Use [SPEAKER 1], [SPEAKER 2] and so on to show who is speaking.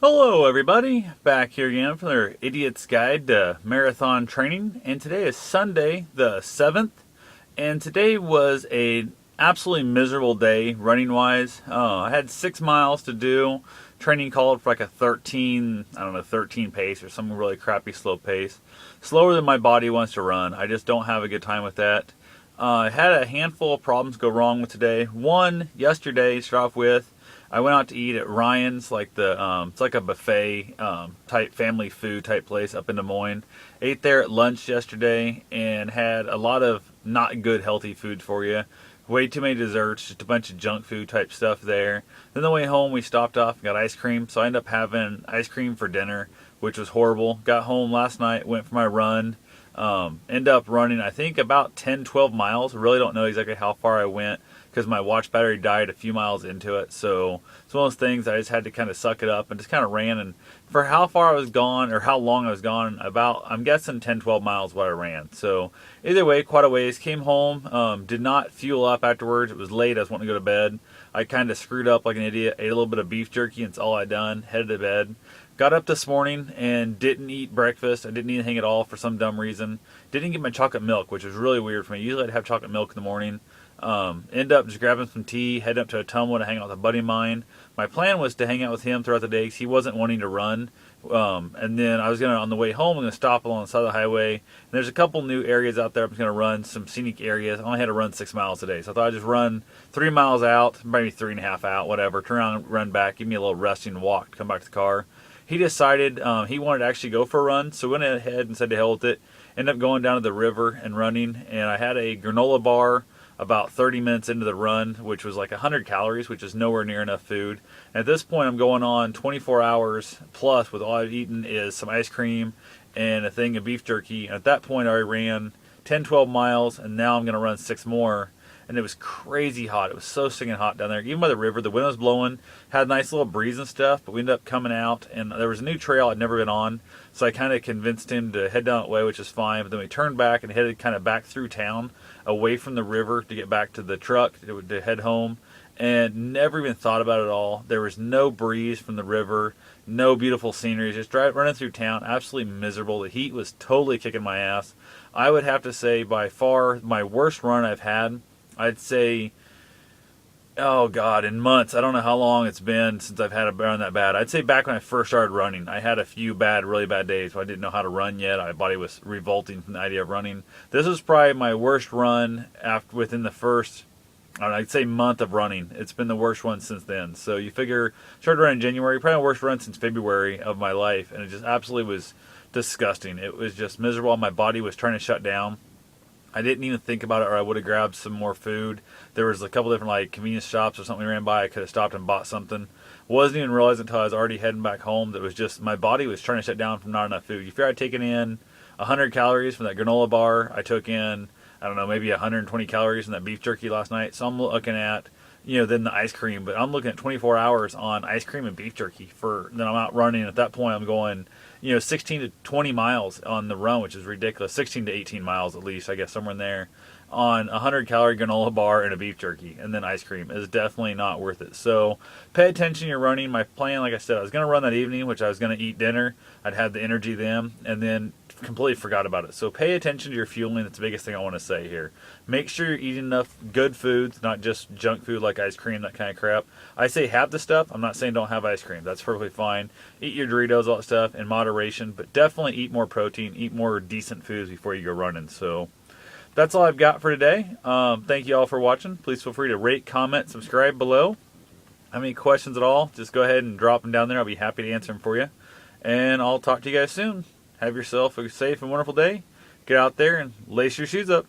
[SPEAKER 1] Hello everybody, back here again for their Idiot's Guide to Marathon Training, and today is Sunday the 7th, and today was a absolutely miserable day running wise. I had 6 miles to do. Training called for like a 13 pace or some really crappy slow pace. Slower than my body wants to run. I just don't have a good time with that. I had a handful of problems go wrong with today. One, yesterday, to start off with, I went out to eat at Ryan's, like it's like a buffet type family food type place up in Des Moines. Ate there at lunch yesterday and had a lot of not good healthy food for you. Way too many desserts, just a bunch of junk food type stuff there. Then the way home we stopped off and got ice cream, so I ended up having ice cream for dinner, which was horrible. Got home last night, went for my run. Ended up running, I think, about 10-12 miles. I really don't know exactly how far I went because my watch battery died a few miles into it. So it's one of those things I just had to kind of suck it up and just kind of ran. And for how far I was gone or how long I was gone, about, I'm guessing 10-12 miles what I ran. So either way, quite a ways. Came home, did not fuel up afterwards. It was late. I was wanting to go to bed. I kind of screwed up like an idiot. Ate a little bit of beef jerky and it's all I done. Headed to bed. Got up this morning and didn't eat breakfast. I didn't eat anything at all for some dumb reason. Didn't get my chocolate milk, which was really weird for me. Usually I'd have chocolate milk in the morning. End up just grabbing some tea, heading up to Ottumwa to hang out with a buddy of mine. My plan was to hang out with him throughout the day because he wasn't wanting to run. And then I was on the way home, I'm going to stop along the side of the highway. And there's a couple new areas out there I'm going to run, some scenic areas. I only had to run 6 miles today. So I thought I'd just run 3 miles out, maybe 3.5 out, whatever. Turn around, run back, give me a little resting walk to come back to the car. He decided he wanted to actually go for a run, so went ahead and said to hell with it. Ended up going down to the river and running, and I had a granola bar about 30 minutes into the run, which was like 100 calories, which is nowhere near enough food. And at this point, I'm going on 24 hours plus with all I've eaten is some ice cream and a thing of beef jerky. And at that point, I already ran 10-12 miles, and now I'm going to run 6 more. And it was crazy hot. It was so stinking hot down there. Even by the river, the wind was blowing. Had a nice little breeze and stuff, but we ended up coming out, and there was a new trail I'd never been on. So I kind of convinced him to head down that way, which is fine. But then we turned back and headed kind of back through town, away from the river to get back to the truck to head home. And never even thought about it at all. There was no breeze from the river, no beautiful scenery. Just running through town, absolutely miserable. The heat was totally kicking my ass. I would have to say by far my worst run I've had. I'd say, oh God, in months. I don't know how long it's been since I've had a run that bad. I'd say back when I first started running, I had a few really bad days where I didn't know how to run yet. My body was revolting from the idea of running. This was probably my worst run within the first, I'd say, month of running. It's been the worst one since then. So you figure, started running in January, probably the worst run since February of my life, and it just absolutely was disgusting. It was just miserable. My body was trying to shut down. I didn't even think about it, or I would have grabbed some more food. There was a couple different like convenience shops or something we ran by. I could have stopped and bought something. Wasn't even realizing until I was already heading back home that it was just my body was trying to shut down from not enough food. You figure I'd taken in 100 calories from that granola bar. I took in, I don't know, maybe 120 calories from that beef jerky last night. So I'm looking at, then the ice cream. But I'm looking at 24 hours on ice cream and beef jerky. Then I'm out running. At that point, I'm going 16 to 20 miles on the run, which is ridiculous. 16 to 18 miles at least, I guess, somewhere in there, on a 100-calorie granola bar and a beef jerky, and then ice cream is definitely not worth it. So pay attention to your running. My plan, like I said, I was going to run that evening, which I was going to eat dinner. I'd had the energy then, and then completely forgot about it. So pay attention to your fueling. That's the biggest thing I want to say here. Make sure you're eating enough good foods, not just junk food like ice cream, that kind of crap. I say have the stuff. I'm not saying don't have ice cream. That's perfectly fine. Eat your Doritos, all that stuff in moderation, but definitely eat more protein, eat more decent foods before you go running. So that's all I've got for today. Thank you all for watching. Please feel free to rate, comment, subscribe below. Have any questions at all, just go ahead and drop them down there. I'll be happy to answer them for you. And I'll talk to you guys soon. Have yourself a safe and wonderful day. Get out there and lace your shoes up.